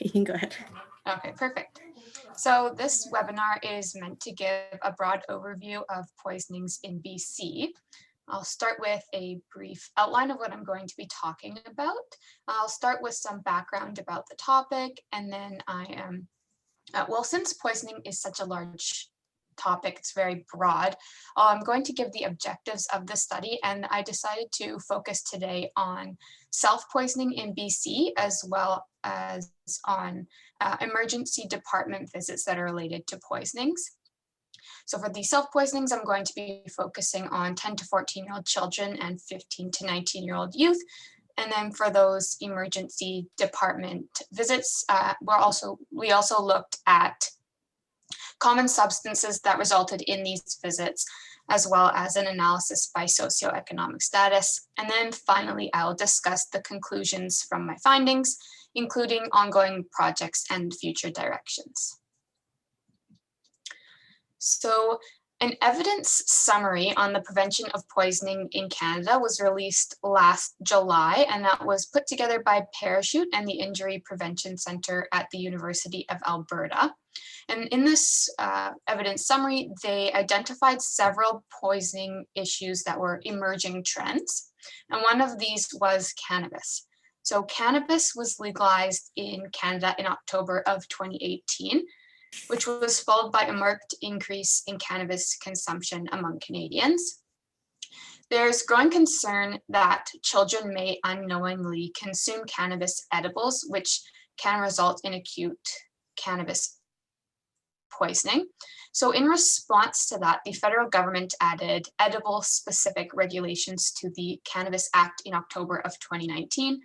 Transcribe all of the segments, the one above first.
You can go ahead. Okay, perfect. So this webinar is meant to give a broad overview of poisonings in BC. I'll start with a brief outline of what I'm going to be talking about. I'll start with some background about the topic, and then well, since poisoning is such a large topic, it's very broad, I'm going to give the objectives of the study, and I decided to focus today on self-poisoning in BC, as well as on emergency department visits that are related to poisonings. So for the self-poisonings, I'm going to be focusing on 10 to 14-year-old children and 15 to 19-year-old youth. And then for those emergency department visits, we also looked at common substances that resulted in these visits, as well as an analysis by socioeconomic status. And then finally, I'll discuss the conclusions from my findings, including ongoing projects and future directions. So an evidence summary on the prevention of poisoning in Canada was released last July, and that was put together by Parachute and the Injury Prevention Center at the University of Alberta. And in this evidence summary, they identified several poisoning issues that were emerging trends. And one of these was cannabis. So cannabis was legalized in Canada in October of 2018, which was followed by a marked increase in cannabis consumption among Canadians. There's growing concern that children may unknowingly consume cannabis edibles, which can result in acute cannabis poisoning. So in response to that, the federal government added edible-specific regulations to the Cannabis Act in October of 2019,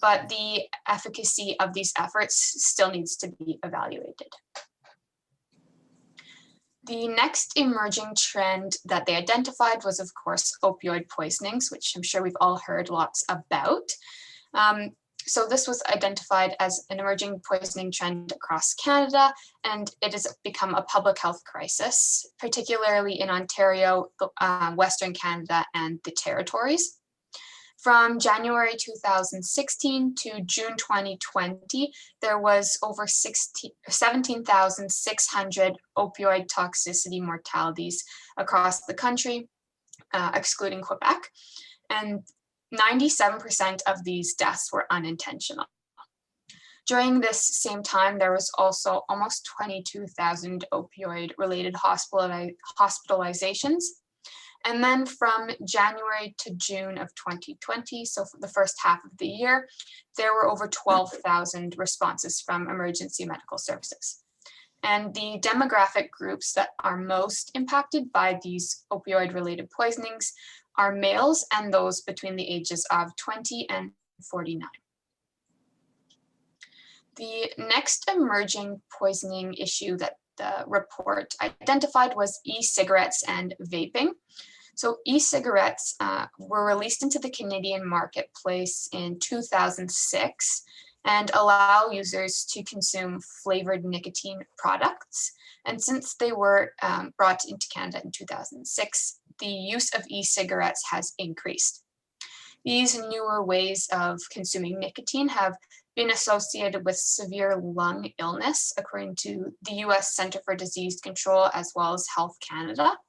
but the efficacy of these efforts still needs to be evaluated. The next emerging trend that they identified was, of course, opioid poisonings, which I'm sure we've all heard lots about. So this was identified as an emerging poisoning trend across Canada, and it has become a public health crisis, particularly in Ontario, Western Canada, and the territories. From January 2016 to June 2020, there was over 17,600 opioid toxicity mortalities across the country, excluding Quebec, and 97% of these deaths were unintentional. During this same time, there was also almost 22,000 opioid-related hospitalizations. And then from January to June of 2020, so for the first half of the year, there were over 12,000 responses from emergency medical services. And the demographic groups that are most impacted by these opioid-related poisonings are males and those between the ages of 20 and 49. The next emerging poisoning issue that the report identified was e-cigarettes and vaping. So e-cigarettes were released into the Canadian marketplace in 2006 and allow users to consume flavored nicotine products. And since they were brought into Canada in 2006, the use of e-cigarettes has increased. These newer ways of consuming nicotine have been associated with severe lung illness, according to the US Centre for Disease Control, as well as Health Canada.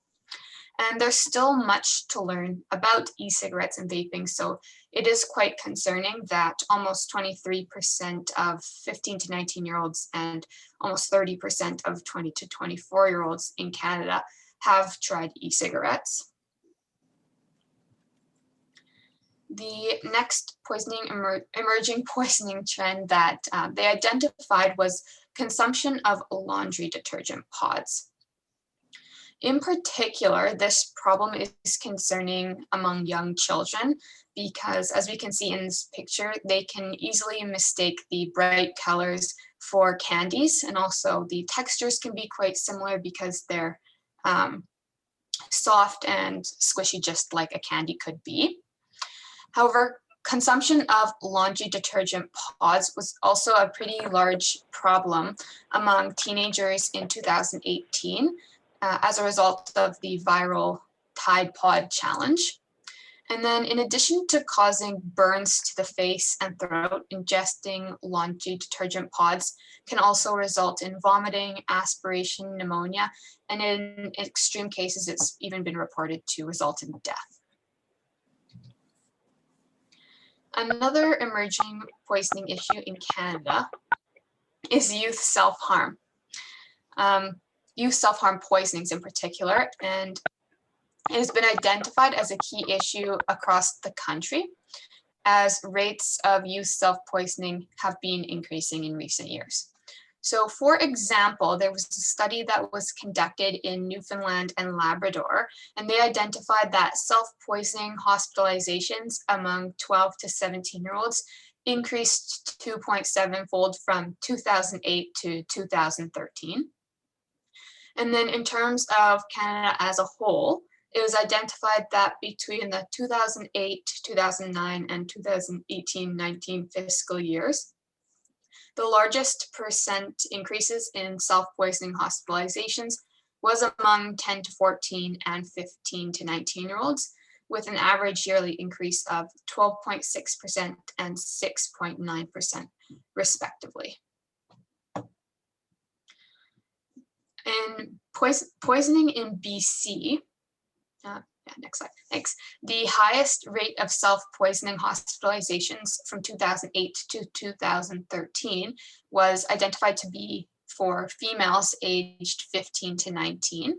And there's still much to learn about e-cigarettes and vaping, so it is quite concerning that almost 23% of 15 to 19-year-olds and almost 30% of 20 to 24-year-olds in Canada have tried e-cigarettes. The next emerging poisoning trend that they identified was consumption of laundry detergent pods. In particular, this problem is concerning among young children because, as we can see in this picture, they can easily mistake the bright colors for candies, and also the textures can be quite similar because they're soft and squishy, just like a candy could be. However, consumption of laundry detergent pods was also a pretty large problem among teenagers in 2018 as a result of the viral Tide Pod challenge. And then in addition to causing burns to the face and throat, ingesting laundry detergent pods can also result in vomiting, aspiration, pneumonia, and in extreme cases, it's even been reported to result in death. Another emerging poisoning issue in Canada is youth self-harm. Youth self-harm poisonings in particular, and it has been identified as a key issue across the country as rates of youth self-poisoning have been increasing in recent years. So for example, there was a study that was conducted in Newfoundland and Labrador, and they identified that self-poisoning hospitalizations among 12 to 17-year-olds increased 2.7-fold from 2008 to 2013. And then in terms of Canada as a whole, it was identified that between the 2008, 2009, and 2018-19 fiscal years, the largest percent increases in self-poisoning hospitalizations was among 10 to 14 and 15 to 19-year-olds, with an average yearly increase of 12.6% and 6.9% respectively. In poisoning in BC, next slide, thanks. The highest rate of self-poisoning hospitalizations from 2008 to 2013 was identified to be for females aged 15 to 19.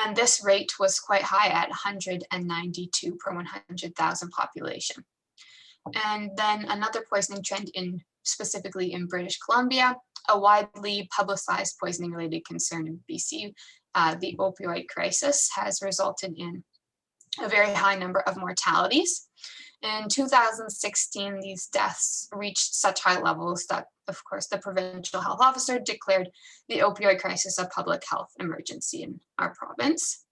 And this rate was quite high at 192 per 100,000 population. And then another poisoning trend specifically in British Columbia, a widely publicized poisoning-related concern in BC, the opioid crisis has resulted in a very high number of mortalities. In 2016, these deaths reached such high levels that, of course, the Provincial Health Officer declared the opioid crisis a public health emergency in our province.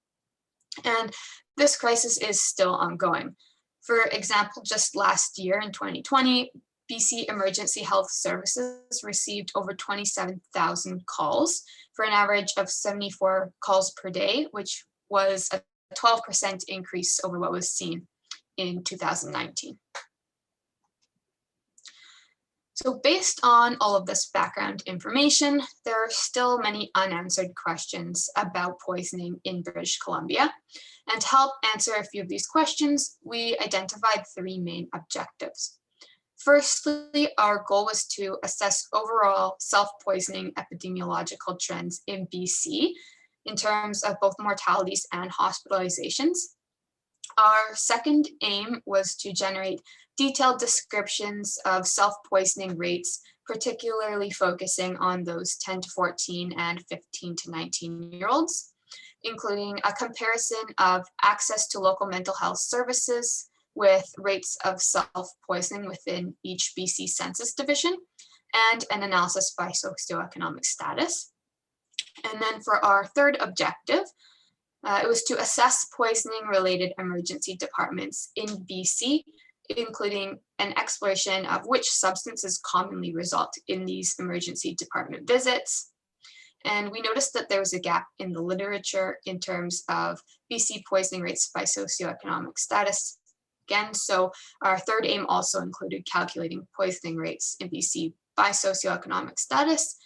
And this crisis is still ongoing. For example, just last year in 2020, BC Emergency Health Services received over 27,000 calls for an average of 74 calls per day, which was a 12% increase over what was seen in 2019. So based on all of this background information, there are still many unanswered questions about poisoning in British Columbia. And to help answer a few of these questions, we identified three main objectives. Firstly, our goal was to assess overall self-poisoning epidemiological trends in BC in terms of both mortalities and hospitalizations. Our second aim was to generate detailed descriptions of self-poisoning rates, particularly focusing on those 10 to 14 and 15 to 19-year-olds, including a comparison of access to local mental health services with rates of self-poisoning within each BC census division, and an analysis by socioeconomic status. And then for our third objective, it was to assess poisoning-related emergency departments in BC, including an exploration of which substances commonly result in these emergency department visits. And we noticed that there was a gap in the literature in terms of BC poisoning rates by socioeconomic status. Again, so our third aim also included calculating poisoning rates in BC by socioeconomic status.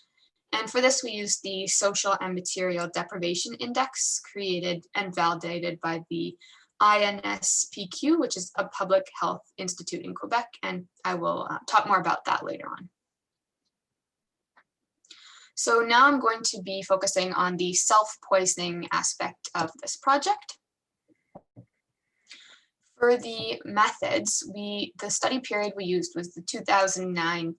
And for this, we used the Social and Material Deprivation Index created and validated by the INSPQ, which is a public health institute in Quebec, and I will talk more about that later on. So now I'm going to be focusing on the self-poisoning aspect of this project. For the methods, the study period we used was the 2009-10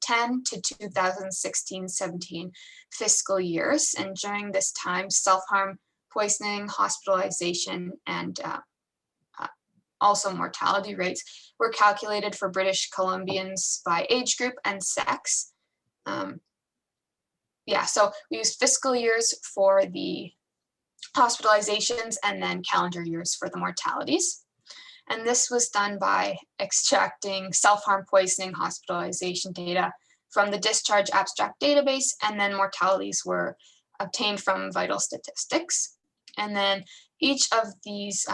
to 2016-17 fiscal years. And during this time, self-harm, poisoning, hospitalization, and also mortality rates were calculated for British Columbians by age group and sex. So we used fiscal years for the hospitalizations and then calendar years for the mortalities. And this was done by extracting self-harm poisoning hospitalization data from the discharge abstract database, and then mortalities were obtained from vital statistics. And then Each of these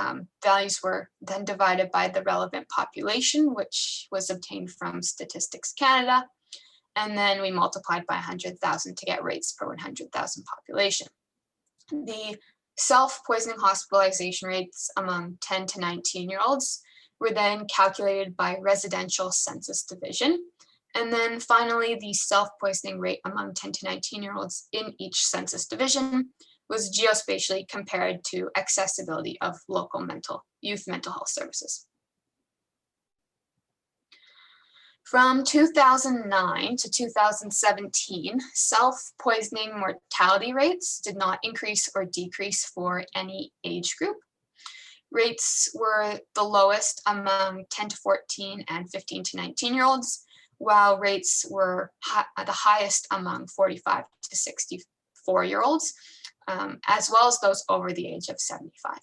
values were then divided by the relevant population, which was obtained from Statistics Canada, and then we multiplied by 100,000 to get rates per 100,000 population. The self-poisoning hospitalization rates among 10 to 19-year-olds were then calculated by residential census division. And then finally, the self-poisoning rate among 10 to 19-year-olds in each census division was geospatially compared to accessibility of local youth mental health services. From 2009 to 2017, self-poisoning mortality rates did not increase or decrease for any age group. Rates were the lowest among 10 to 14 and 15 to 19-year-olds, while rates were the highest among 45 to 64-year-olds, as well as those over the age of 75.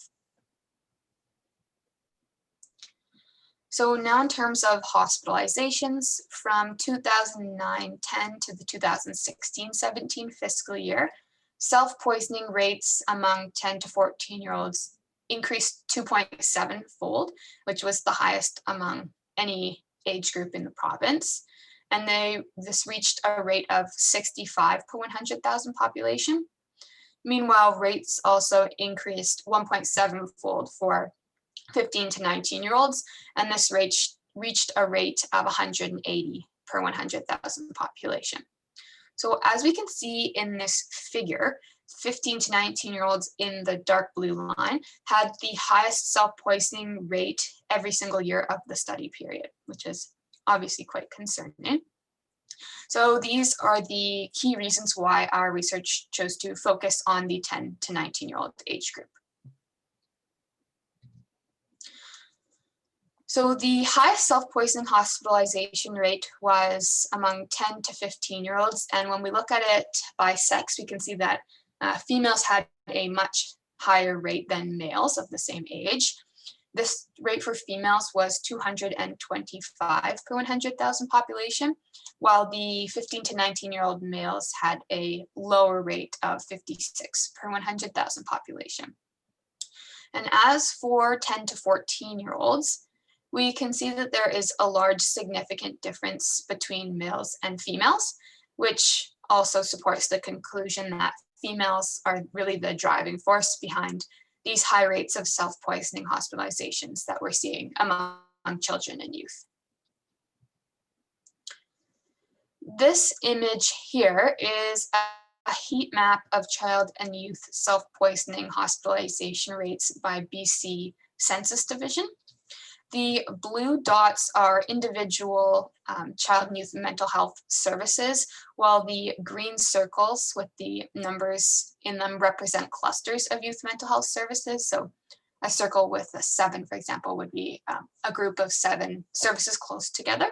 So now in terms of hospitalizations, from 2009-10 to the 2016-17 fiscal year, self-poisoning rates among 10 to 14-year-olds increased 2.7-fold, which was the highest among any age group in the province. And this reached a rate of 65 per 100,000 population. Meanwhile, rates also increased 1.7-fold for 15 to 19-year-olds, and this reached a rate of 180 per 100,000 population. So as we can see in this figure, 15 to 19-year-olds in the dark blue line had the highest self-poisoning rate every single year of the study period, which is obviously quite concerning. So these are the key reasons why our research chose to focus on the 10 to 19-year-old age group. So the highest self-poisoning hospitalization rate was among 10 to 15-year-olds. And when we look at it by sex, we can see that females had a much higher rate than males of the same age. This rate for females was 225 per 100,000 population, while the 15 to 19-year-old males had a lower rate of 56 per 100,000 population. And as for 10 to 14-year-olds, we can see that there is a large significant difference between males and females, which also supports the conclusion that females are really the driving force behind these high rates of self-poisoning hospitalizations that we're seeing among children and youth. This image here is a heat map of child and youth self-poisoning hospitalization rates by BC Census Division. The blue dots are individual child and youth mental health services, while the green circles with the numbers in them represent clusters of youth mental health services. So a circle with a 7, for example, would be a group of 7 services close together.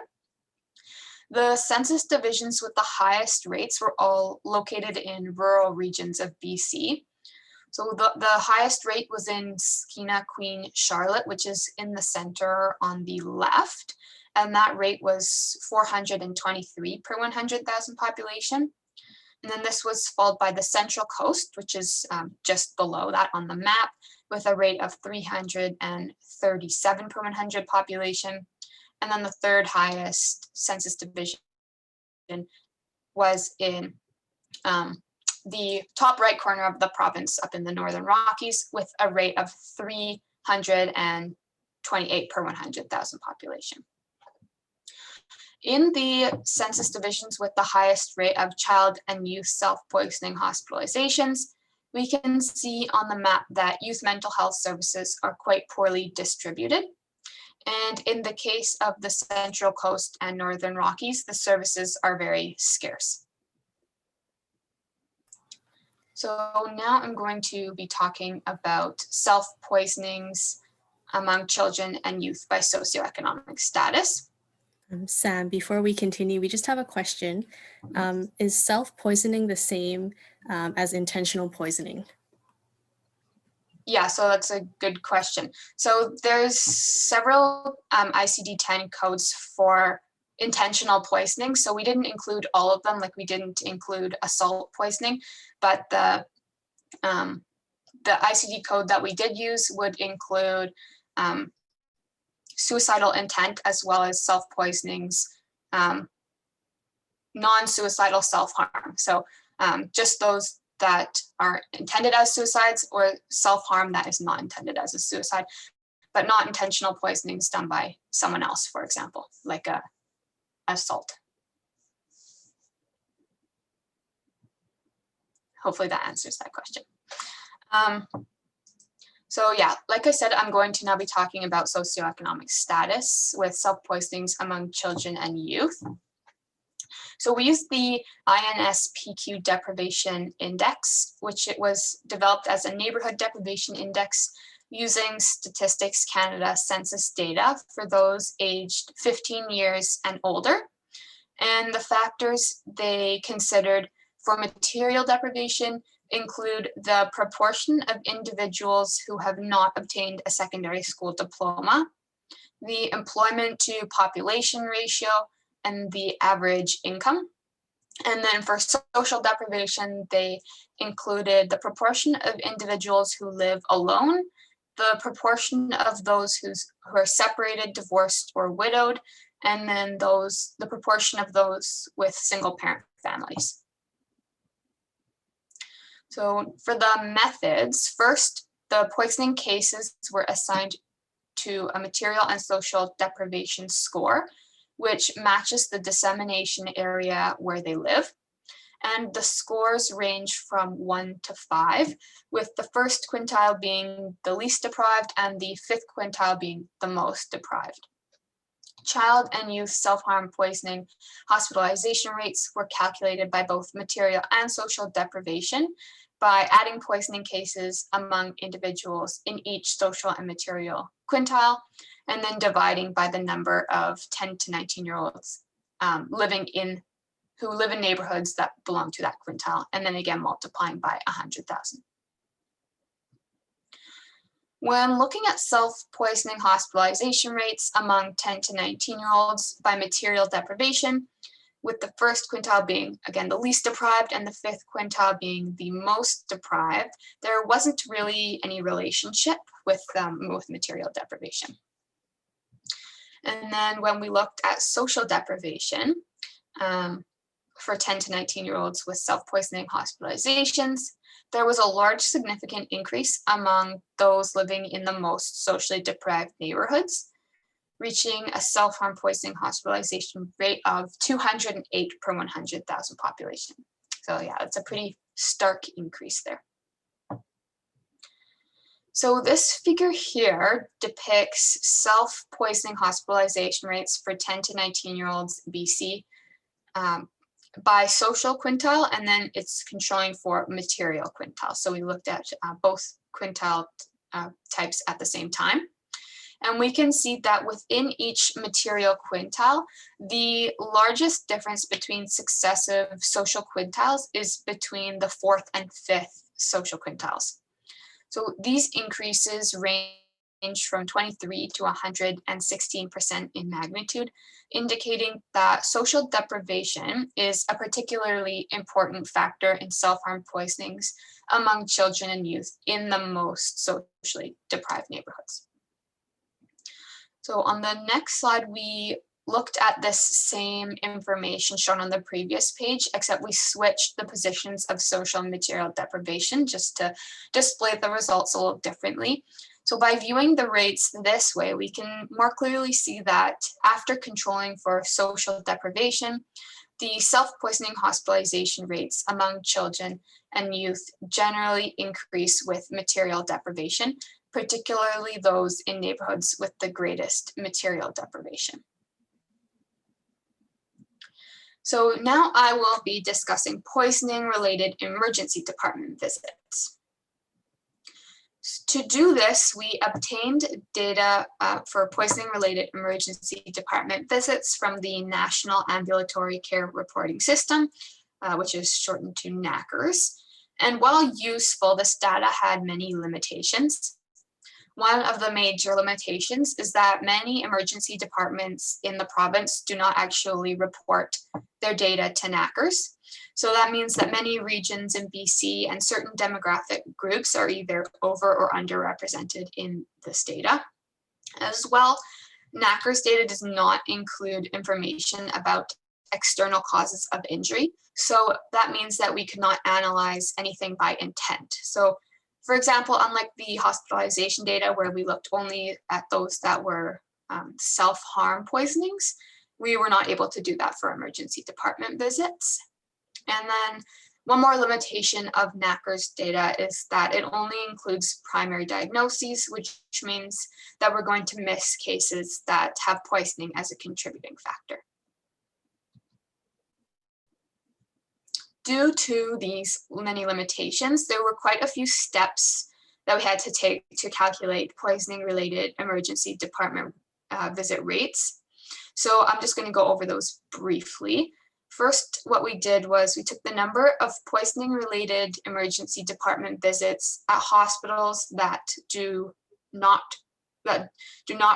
The census divisions with the highest rates were all located in rural regions of BC. So the highest rate was in Skeena Queen Charlotte, which is in the center on the left. And that rate was 423 per 100,000 population. And then this was followed by the Central Coast, which is just below that on the map, with a rate of 337 per 100 population. And then the third highest census division was in the top right corner of the province up in the Northern Rockies, with a rate of 328 per 100,000 population. In the census divisions with the highest rate of child and youth self-poisoning hospitalizations, we can see on the map that youth mental health services are quite poorly distributed. And in the case of the Central Coast and Northern Rockies, the services are very scarce. So now I'm going to be talking about self-poisonings among children and youth by socioeconomic status. Sam, before we continue, we just have a question. Is self-poisoning the same as intentional poisoning? Yeah, so that's a good question. So there's several ICD-10 codes for intentional poisoning. So we didn't include all of them, like we didn't include assault poisoning, but the ICD code that we did use would include suicidal intent as well as self-poisonings, non-suicidal self-harm. So just those that are intended as suicides or self-harm that is not intended as a suicide, but not intentional poisonings done by someone else, for example, like a assault. Hopefully that answers that question. So yeah, like I said, I'm going to now be talking about socioeconomic status with self-poisonings among children and youth. So we use the INSPQ deprivation index, which it was developed as a neighborhood deprivation index using Statistics Canada census data for those aged 15 years and older. And the factors they considered for material deprivation include the proportion of individuals who have not obtained a secondary school diploma, the employment to population ratio, and the average income. And then for social deprivation, they included the proportion of individuals who live alone, the proportion of those who are separated, divorced, or widowed, and then the proportion of those with single parent families. So for the methods, first, the poisoning cases were assigned to a material and social deprivation score, which matches the dissemination area where they live. And the scores range from 1 to 5, with the first quintile being the least deprived and the fifth quintile being the most deprived. Child and youth self-harm poisoning hospitalization rates were calculated by both material and social deprivation by adding poisoning cases among individuals in each social and material quintile, and then dividing by the number of 10 to 19-year-olds who live in neighborhoods that belong to that quintile, and then again multiplying by 100,000. When looking at self-poisoning hospitalization rates among 10 to 19-year-olds by material deprivation, with the first quintile being, again, the least deprived and the fifth quintile being the most deprived, there wasn't really any relationship with material deprivation. And then when we looked at social deprivation for 10 to 19-year-olds with self-poisoning hospitalizations, there was a large significant increase among those living in the most socially deprived neighborhoods, reaching a self-harm poisoning hospitalization rate of 208 per 100,000 population. So yeah, it's a pretty stark increase there. So this figure here depicts self-poisoning hospitalization rates for 10 to 19-year-olds BC by social quintile, and then it's controlling for material quintile. So we looked at both quintile types at the same time. And we can see that within each material quintile, the largest difference between successive social quintiles is between the fourth and fifth social quintiles. So these increases range from 23 to 116% in magnitude, indicating that social deprivation is a particularly important factor in self-harm poisonings among children and youth in the most socially deprived neighborhoods. So on the next slide, we looked at this same information shown on the previous page, except we switched the positions of social and material deprivation just to display the results a little differently. So by viewing the rates this way, we can more clearly see that after controlling for social deprivation, the self-poisoning hospitalization rates among children and youth generally increase with material deprivation, particularly those in neighborhoods with the greatest material deprivation. So now I will be discussing poisoning-related emergency department visits. To do this, we obtained data for poisoning-related emergency department visits from the National Ambulatory Care Reporting System, which is shortened to NACRS. And while useful, this data had many limitations. One of the major limitations is that many emergency departments in the province do not actually report their data to NACRS. So that means that many regions in BC and certain demographic groups are either over or underrepresented in this data. As well, NACRS data does not include information about external causes of injury. So that means that we could not analyze anything by intent. So for example, unlike the hospitalization data where we looked only at those that were self-harm poisonings, we were not able to do that for emergency department visits. And then one more limitation of NACRS data is that it only includes primary diagnoses, which means that we're going to miss cases that have poisoning as a contributing factor. Due to these many limitations, there were quite a few steps that we had to take to calculate poisoning-related emergency department visit rates. So I'm just going to go over those briefly. First, what we did was we took the number of poisoning-related emergency department visits at hospitals that do not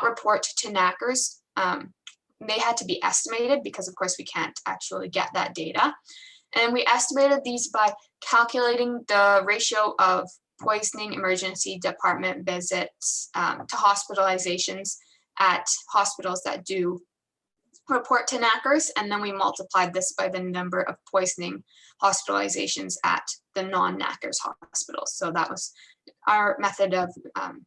report to NACRS. They had to be estimated because, of course, we can't actually get that data. And we estimated these by calculating the ratio of poisoning emergency department visits to hospitalizations at hospitals that do report to NACRS, and then we multiplied this by the number of poisoning hospitalizations at the non-NACRS hospitals. So that was our method of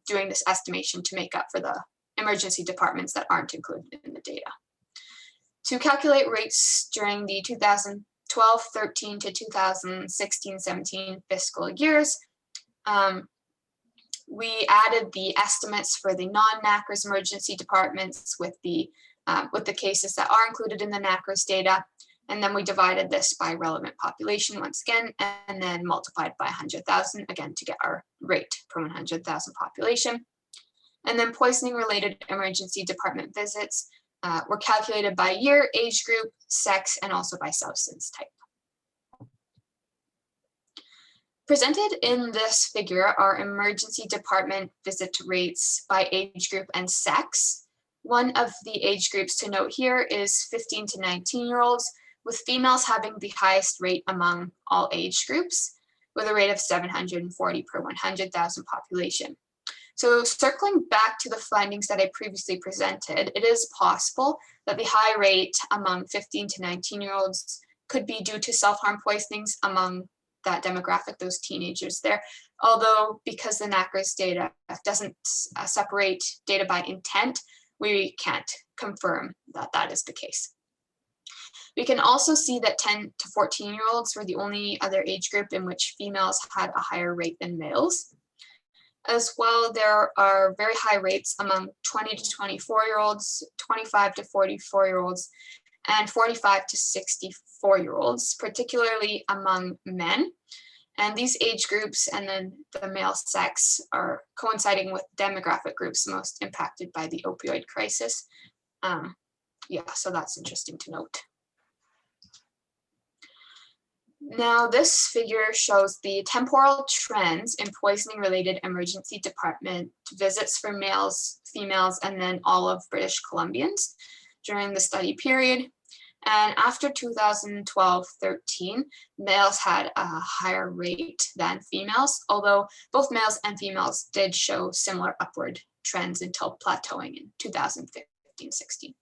doing this estimation to make up for the emergency departments that aren't included in the data. To calculate rates during the 2012-13 to 2016-17 fiscal years, we added the estimates for the non-NACRS emergency departments with the cases that are included in the NACRS data, and then we divided this by relevant population once again, and then multiplied by 100,000 again to get our rate per 100,000 population. And then poisoning-related emergency department visits were calculated by year, age group, sex, and also by substance type. Presented in this figure are emergency department visit rates by age group and sex. One of the age groups to note here is 15 to 19-year-olds, with females having the highest rate among all age groups, with a rate of 740 per 100,000 population. So circling back to the findings that I previously presented, it is possible that the high rate among 15 to 19-year-olds could be due to self-harm poisonings among that demographic, those teenagers there. Although because the NACRS data doesn't separate data by intent, we can't confirm that that is the case. We can also see that 10 to 14-year-olds were the only other age group in which females had a higher rate than males. As well, there are very high rates among 20 to 24-year-olds, 25 to 44-year-olds, and 45 to 64-year-olds, particularly among men. And these age groups and then the male sex are coinciding with demographic groups most impacted by the opioid crisis. So that's interesting to note. Now, this figure shows the temporal trends in poisoning-related emergency department visits for males, females, and then all of British Columbians during the study period. And after 2012-13, males had a higher rate than females, although both males and females did show similar upward trends until plateauing in 2015-16.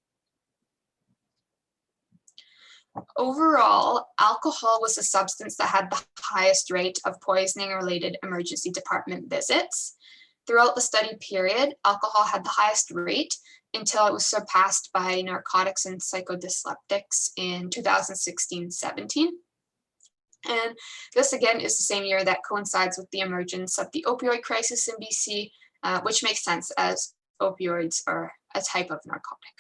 Overall, alcohol was the substance that had the highest rate of poisoning-related emergency department visits. Throughout the study period, alcohol had the highest rate until it was surpassed by narcotics and psychodysliptics in 2016-17. And this again is the same year that coincides with the emergence of the opioid crisis in BC, which makes sense as opioids are a type of narcotic.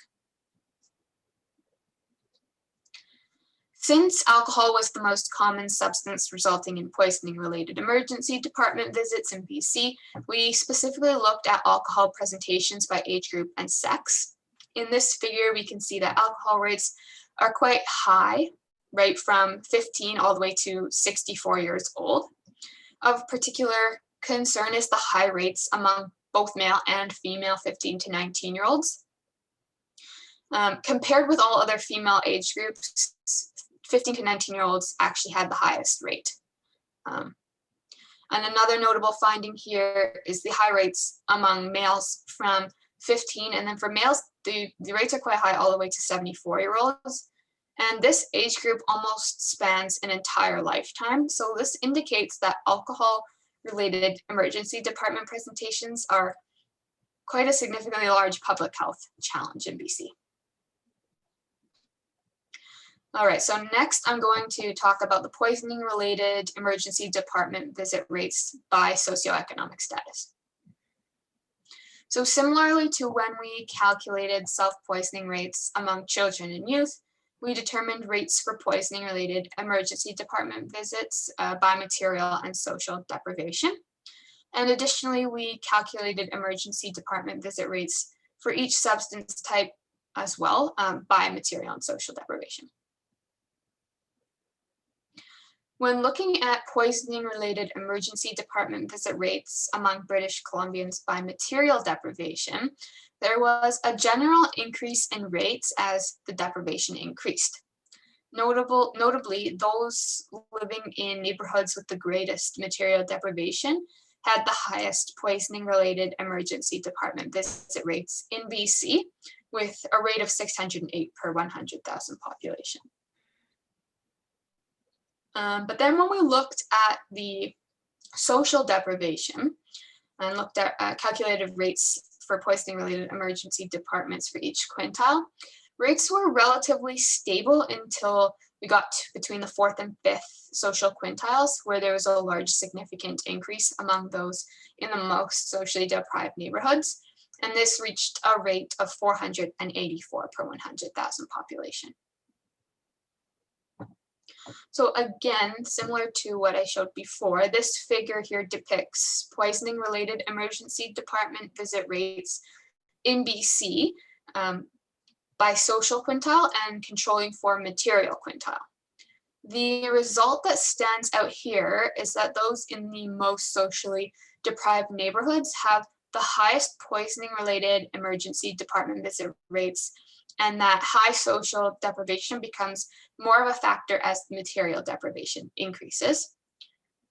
Since alcohol was the most common substance resulting in poisoning-related emergency department visits in BC, we specifically looked at alcohol presentations by age group and sex. In this figure, we can see that alcohol rates are quite high, right from 15 all the way to 64 years old. Of particular concern is the high rates among both male and female 15 to 19-year-olds. Compared with all other female age groups, 15 to 19-year-olds actually had the highest rate. And another notable finding here is the high rates among males from 15, and then for males, the rates are quite high all the way to 74-year-olds. And this age group almost spans an entire lifetime. So this indicates that alcohol-related emergency department presentations are quite a significantly large public health challenge in BC. All right, so next I'm going to talk about the poisoning-related emergency department visit rates by socioeconomic status. So similarly to when we calculated self-poisoning rates among children and youth, we determined rates for poisoning-related emergency department visits by material and social deprivation. And additionally, we calculated emergency department visit rates for each substance type as well by material and social deprivation. When looking at poisoning-related emergency department visit rates among British Columbians by material deprivation, there was a general increase in rates as the deprivation increased. Notably, those living in neighborhoods with the greatest material deprivation had the highest poisoning-related emergency department visit rates in BC, with a rate of 608 per 100,000 population. But then when we looked at the social deprivation and looked at calculated rates for poisoning-related emergency departments for each quintile, rates were relatively stable until we got between the 4th and 5th social quintiles, where there was a large significant increase among those in the most socially deprived neighborhoods. And this reached a rate of 484 per 100,000 population. So again, similar to what I showed before, this figure here depicts poisoning-related emergency department visit rates in BC by social quintile and controlling for material quintile. The result that stands out here is that those in the most socially deprived neighborhoods have the highest poisoning-related emergency department visit rates, and that high social deprivation becomes more of a factor as the material deprivation increases.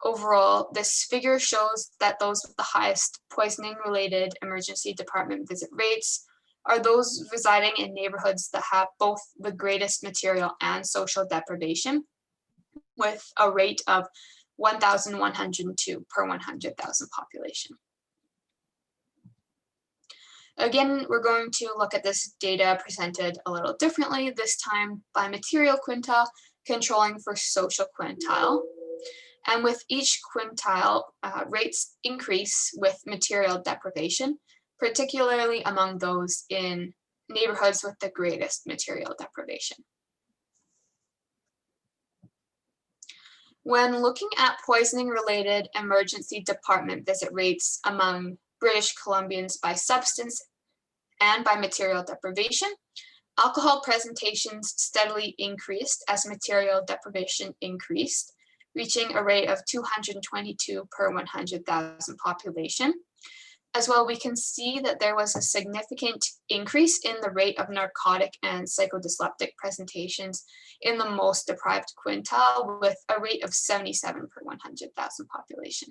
Overall, this figure shows that those with the highest poisoning-related emergency department visit rates are those residing in neighborhoods that have both the greatest material and social deprivation, with a rate of 1,102 per 100,000 population. Again, we're going to look at this data presented a little differently, this time by material quintile, controlling for social quintile. And with each quintile, rates increase with material deprivation, particularly among those in neighborhoods with the greatest material deprivation. When looking at poisoning-related emergency department visit rates among British Columbians by substance and by material deprivation, alcohol presentations steadily increased as material deprivation increased, reaching a rate of 222 per 100,000 population. As well, we can see that there was a significant increase in the rate of narcotic and psychodysliptic presentations in the most deprived quintile, with a rate of 77 per 100,000 population.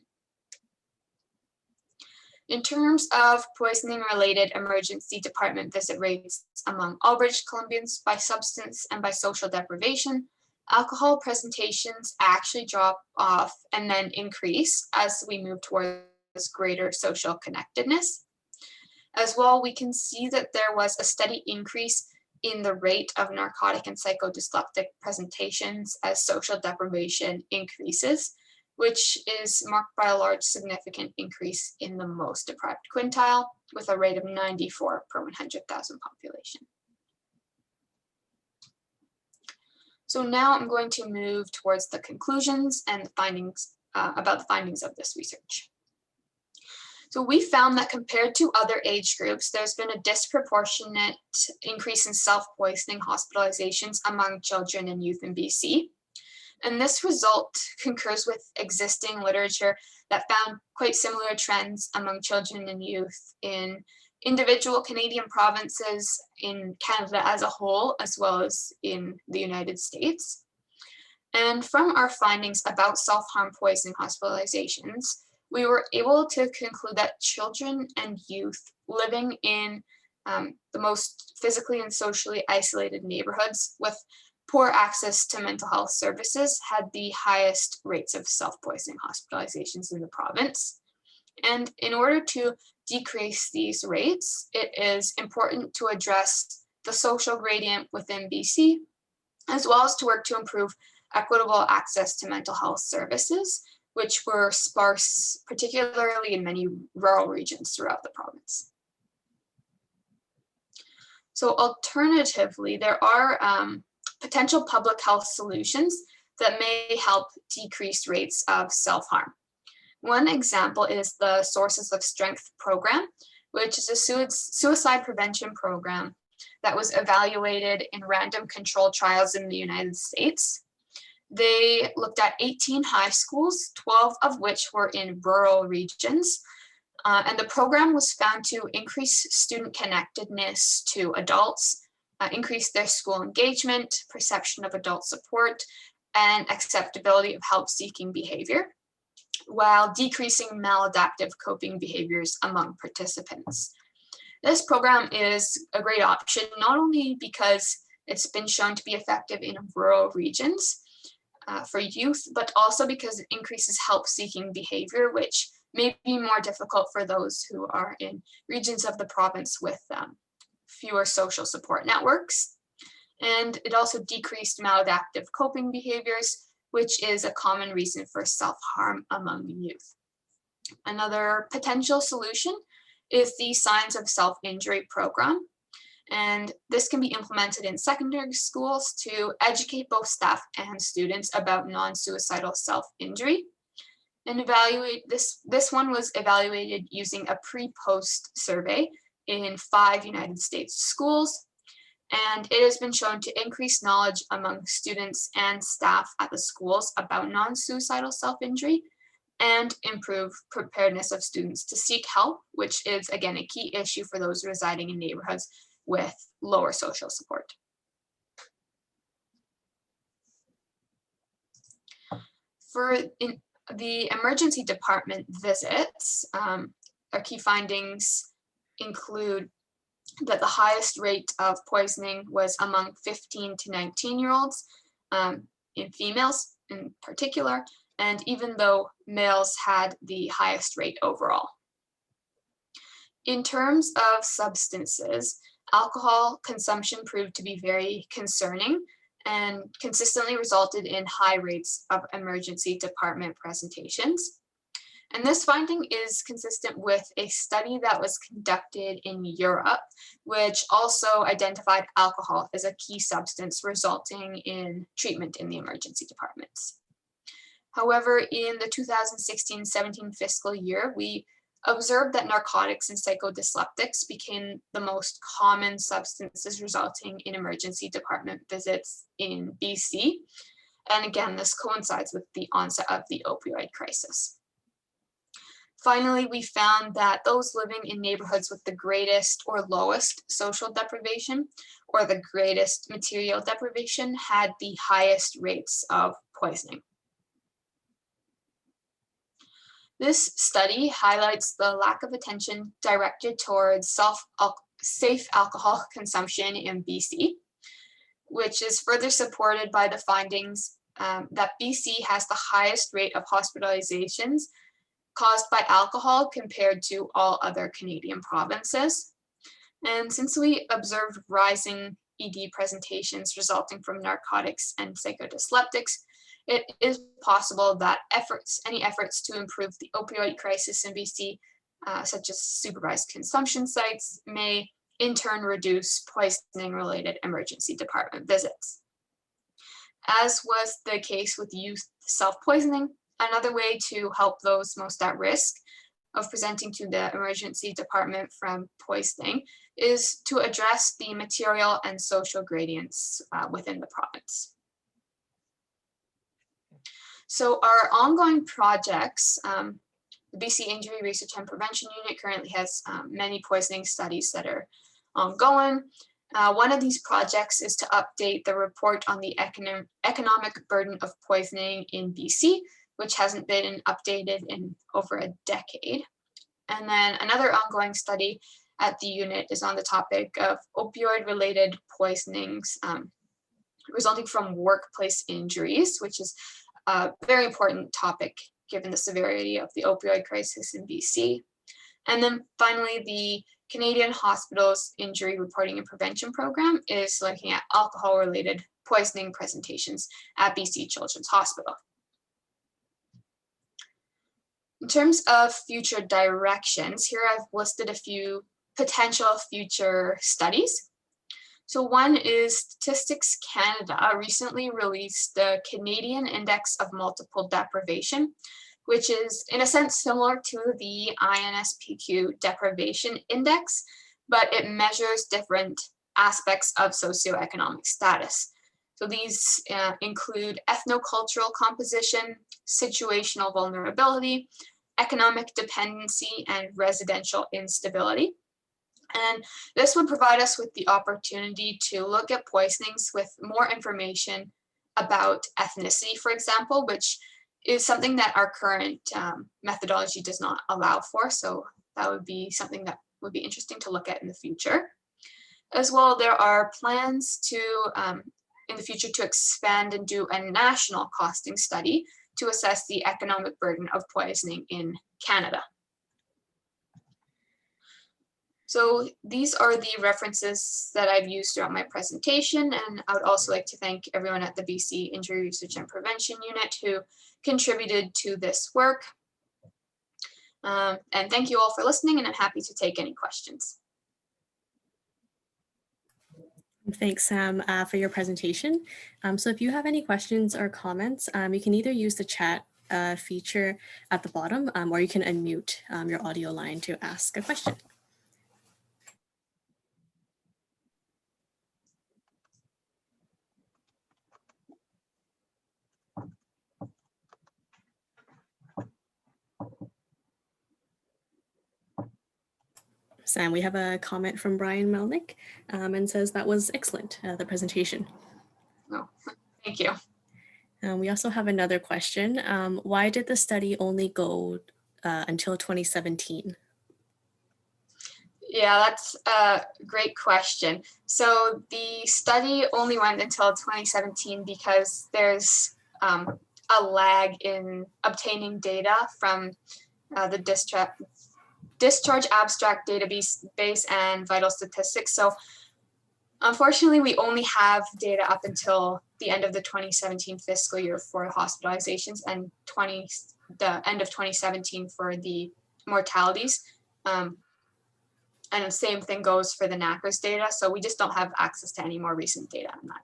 In terms of poisoning-related emergency department visit rates among all British Columbians by substance and by social deprivation, alcohol presentations actually drop off and then increase as we move towards greater social connectedness. As well, we can see that there was a steady increase in the rate of narcotic and psychodysliptic presentations as social deprivation increases, which is marked by a large significant increase in the most deprived quintile, with a rate of 94 per 100,000 population. So now I'm going to move towards the conclusions and the findings about the findings of this research. So we found that compared to other age groups, there's been a disproportionate increase in self-poisoning hospitalizations among children and youth in BC. And this result concurs with existing literature that found quite similar trends among children and youth in individual Canadian provinces, in Canada as a whole, as well as in the United States. And from our findings about self-harm poisoning hospitalizations, we were able to conclude that children and youth living in the most physically and socially isolated neighborhoods with poor access to mental health services had the highest rates of self-poisoning hospitalizations in the province. And in order to decrease these rates, it is important to address the social gradient within BC, as well as to work to improve equitable access to mental health services, which were sparse, particularly in many rural regions throughout the province. So alternatively, there are potential public health solutions that may help decrease rates of self-harm. One example is the Sources of Strength program, which is a suicide prevention program that was evaluated in random controlled trials in the United States. They looked at 18 high schools, 12 of which were in rural regions, and the program was found to increase student connectedness to adults, increase their school engagement, perception of adult support, and acceptability of help-seeking behavior, while decreasing maladaptive coping behaviors among participants. This program is a great option, not only because it's been shown to be effective in rural regions for youth, but also because it increases help-seeking behavior, which may be more difficult for those who are in regions of the province with fewer social support networks. And it also decreased maladaptive coping behaviors, which is a common reason for self-harm among youth. Another potential solution is the Signs of Self-Injury program. And this can be implemented in secondary schools to educate both staff and students about non-suicidal self-injury. And this one was evaluated using a pre-post survey in 5 United States schools. And it has been shown to increase knowledge among students and staff at the schools about non-suicidal self-injury and improve preparedness of students to seek help, which is, again, a key issue for those residing in neighborhoods with lower social support. For the emergency department visits, our key findings include that the highest rate of poisoning was among 15 to 19-year-olds, in females in particular, and even though males had the highest rate overall. In terms of substances, alcohol consumption proved to be very concerning and consistently resulted in high rates of emergency department presentations. And this finding is consistent with a study that was conducted in Europe, which also identified alcohol as a key substance resulting in treatment in the emergency departments. However, in the 2016-17 fiscal year, we observed that narcotics and psychodysliptics became the most common substances resulting in emergency department visits in BC. And again, this coincides with the onset of the opioid crisis. Finally, we found that those living in neighborhoods with the greatest or lowest social deprivation or the greatest material deprivation had the highest rates of poisoning. This study highlights the lack of attention directed towards safe alcohol consumption in BC, which is further supported by the findings that BC has the highest rate of hospitalizations caused by alcohol compared to all other Canadian provinces. And since we observed rising ED presentations resulting from narcotics and psychodysliptics, it is possible that any efforts to improve the opioid crisis in BC, such as supervised consumption sites, may in turn reduce poisoning-related emergency department visits. As was the case with youth self-poisoning, another way to help those most at risk of presenting to the emergency department from poisoning is to address the material and social gradients within the province. So our ongoing projects, the BC Injury Research and Prevention Unit currently has many poisoning studies that are ongoing. One of these projects is to update the report on the economic burden of poisoning in BC, which hasn't been updated in over a decade. And then another ongoing study at the unit is on the topic of opioid-related poisonings resulting from workplace injuries, which is a very important topic given the severity of the opioid crisis in BC. And then finally, the Canadian Hospitals Injury Reporting and Prevention Program is looking at alcohol-related poisoning presentations at BC Children's Hospital. In terms of future directions, here I've listed a few potential future studies. So one is Statistics Canada recently released the Canadian Index of Multiple Deprivation, which is in a sense similar to the INSPQ Deprivation Index, but it measures different aspects of socioeconomic status. So these include ethnocultural composition, situational vulnerability, economic dependency, and residential instability. And this would provide us with the opportunity to look at poisonings with more information about ethnicity, for example, which is something that our current methodology does not allow for. So that would be something that would be interesting to look at in the future. As well, there are plans to, in the future, to expand and do a national costing study to assess the economic burden of poisoning in Canada. So these are the references that I've used throughout my presentation, and I would also like to thank everyone at the BC Injury Research and Prevention Unit who contributed to this work. And thank you all for listening, and I'm happy to take any questions. Thanks, Sam, for your presentation. So if you have any questions or comments, you can either use the chat feature at the bottom, or you can unmute your audio line to ask a question. Sam, we have a comment from Brian Melnick and says that was excellent, the presentation. Oh, thank you. We also have another question. Why did the study only go until 2017? Yeah, that's a great question. So the study only went until 2017 because there's a lag in obtaining data from the discharge abstract database and vital statistics. So unfortunately, we only have data up until the end of the 2017 fiscal year for hospitalizations and the end of 2017 for the mortalities. And the same thing goes for the NACRS data. So we just don't have access to any more recent data, and that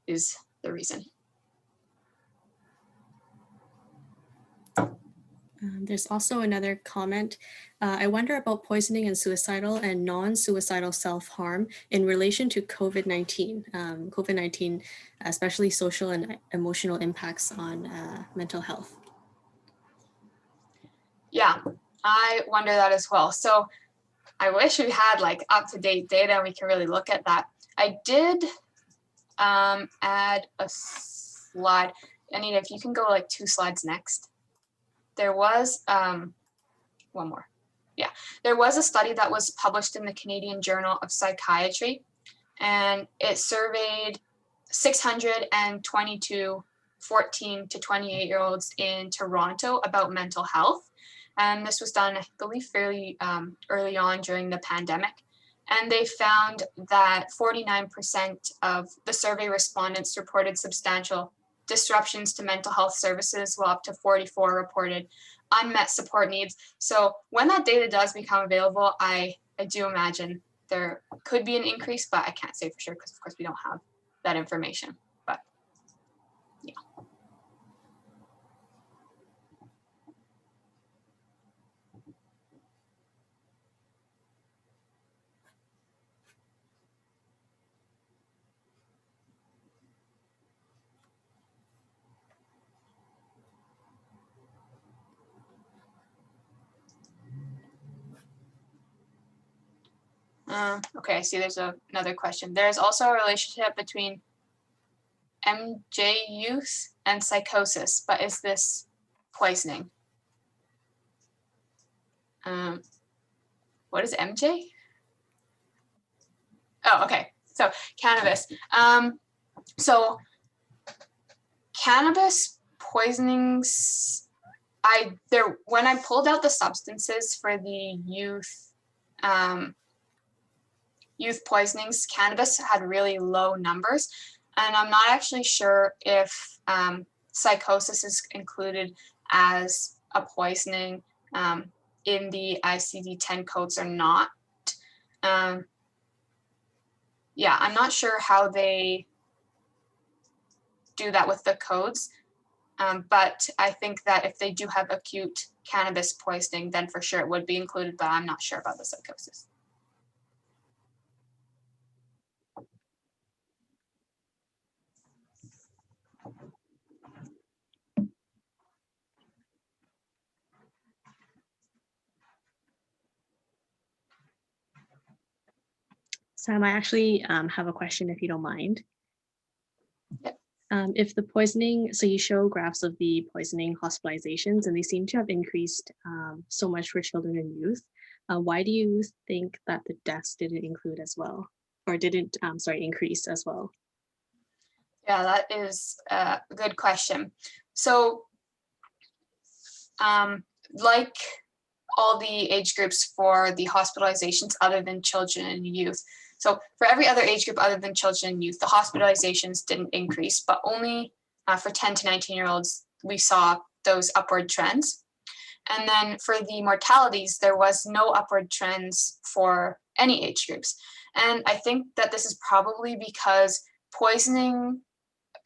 is the reason. There's also another comment. I wonder about poisoning and suicidal and non-suicidal self-harm in relation to COVID-19. COVID-19, especially social and emotional impacts on mental health. Yeah, I wonder that as well. So I wish we had like up-to-date data and we can really look at that. I did add a slide. Anita, if you can go like 2 slides next. There was one more. Yeah, there was a study that was published in the Canadian Journal of Psychiatry, and it surveyed 622 14 to 28-year-olds in Toronto about mental health. And this was done, I believe, fairly early on during the pandemic. And they found that 49% of the survey respondents reported substantial disruptions to mental health services, while up to 44 reported unmet support needs. So when that data does become available, I do imagine there could be an increase, but I can't say for sure because of course we don't have that information. But yeah. Okay, I see there's another question. There's also a relationship between MJ use and psychosis, but is this poisoning? What is MJ? Oh, okay. So cannabis. So cannabis poisonings. When I pulled out the substances for the youth poisonings, cannabis had really low numbers, and I'm not actually sure if psychosis is included as a poisoning in the ICD-10 codes or not. Yeah, I'm not sure how they do that with the codes, but I think that if they do have acute cannabis poisoning, then for sure it would be included, but I'm not sure about the psychosis. Sam, I actually have a question if you don't mind. Yep. If the poisoning, so you show graphs of the poisoning hospitalizations and they seem to have increased so much for children and youth. Why do you think that the deaths didn't include as well, or didn't, increase as well? Yeah, that is a good question. So like all the age groups for the hospitalizations other than children and youth. So for every other age group other than children and youth, the hospitalizations didn't increase, but only for 10 to 19-year-olds, we saw those upward trends. And then for the mortalities, there was no upward trends for any age groups. And I think that this is probably because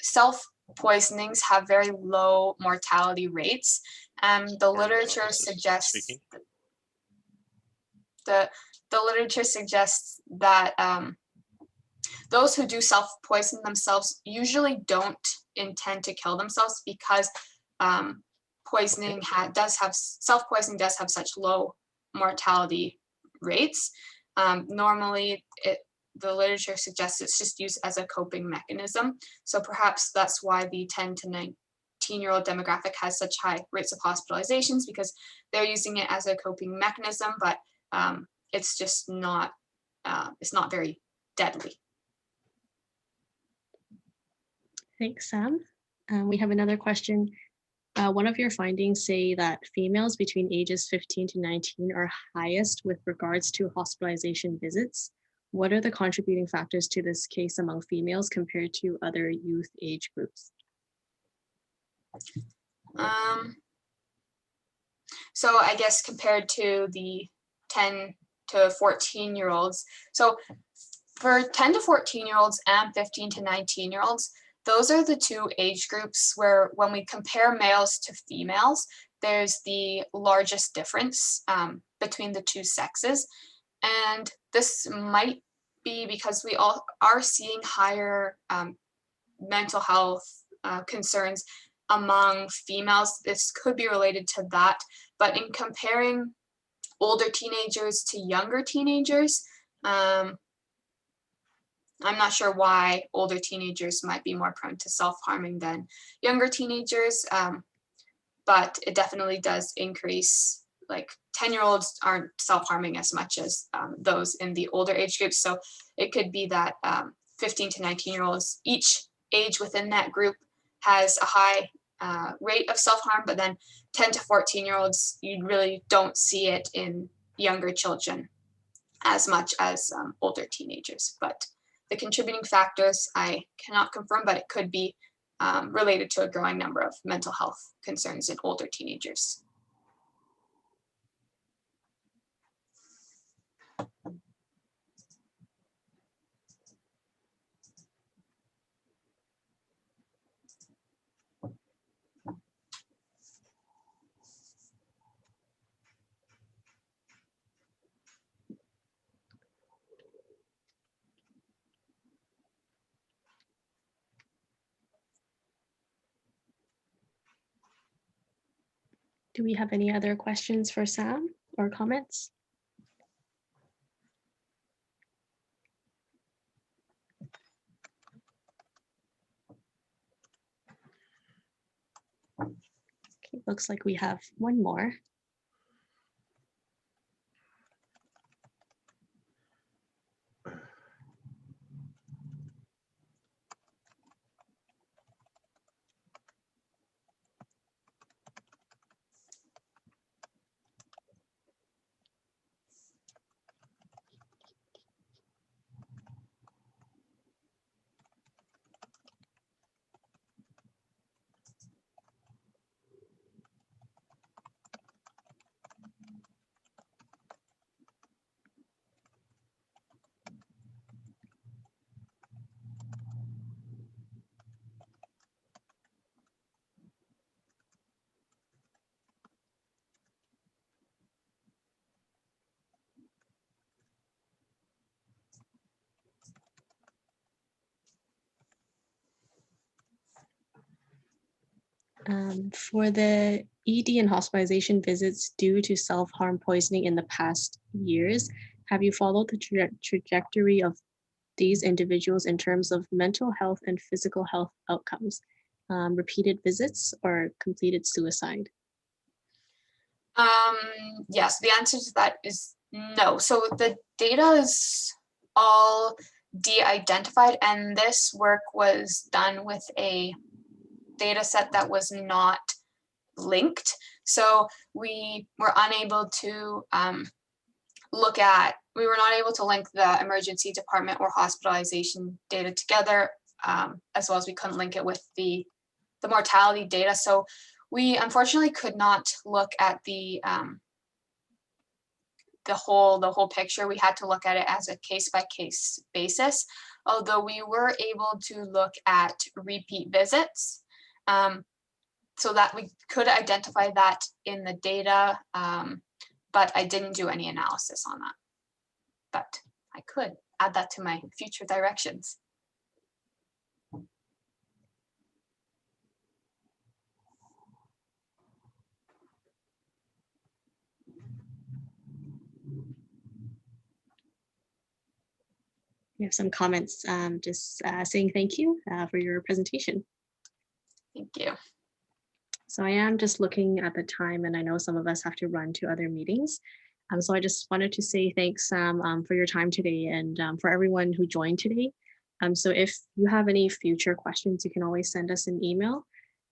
self-poisonings have very low mortality rates. The literature suggests the literature suggests that those who do self-poison themselves usually don't intend to kill themselves because self-poisoning does have such low mortality rates. Normally, the literature suggests it's just used as a coping mechanism. So perhaps that's why the 10 to 19-year-old demographic has such high rates of hospitalizations, because they're using it as a coping mechanism, but it's just not, it's not very deadly. Thanks, Sam. We have another question. One of your findings say that females between ages 15 to 19 are highest with regards to hospitalization visits. What are the contributing factors to this case among females compared to other youth age groups? So I guess compared to the 10 to 14-year-olds. So for 10 to 14-year-olds and 15 to 19-year-olds, those are the two age groups where when we compare males to females, there's the largest difference between the two sexes. And this might be because we all are seeing higher mental health concerns among females. This could be related to that. But in comparing older teenagers to younger teenagers, I'm not sure why older teenagers might be more prone to self-harming than younger teenagers, but it definitely does increase. Like 10-year-olds aren't self-harming as much as those in the older age groups. So it could be that 15 to 19-year-olds, each age within that group has a high rate of self-harm, but then 10 to 14-year-olds, you really don't see it in younger children as much as older teenagers. But the contributing factors I cannot confirm, but it could be related to a growing number of mental health concerns in older teenagers. Do we have any other questions for Sam or comments? Okay, looks like we have one more. For the ED and hospitalization visits due to self-harm poisoning in the past years, have you followed the trajectory of these individuals in terms of mental health and physical health outcomes, repeated visits or completed suicide? Yes, the answer to that is no. So the data is all de-identified, and this work was done with a data set that was not linked. So we were unable to we were not able to link the emergency department or hospitalization data together, as well as we couldn't link it with the mortality data. So we unfortunately could not look at the whole picture. We had to look at it as a case-by-case basis, although we were able to look at repeat visits, so that we could identify that in the data, but I didn't do any analysis on that. But I could add that to my future directions. We have some comments just saying thank you for your presentation. Thank you. So I am just looking at the time, and I know some of us have to run to other meetings. So I just wanted to say thanks, Sam, for your time today, and for everyone who joined today. So if you have any future questions, you can always send us an email.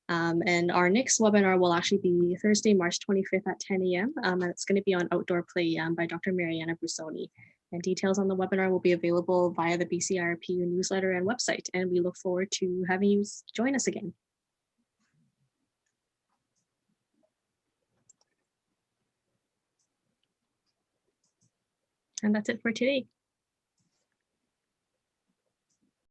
And our next webinar will actually be Thursday, March 25th at 10 a.m. And it's going to be on outdoor play by Dr. Mariana Brusoni. And details on the webinar will be available via the BCIRPU newsletter and website. And we look forward to having you join us again. And that's it for today.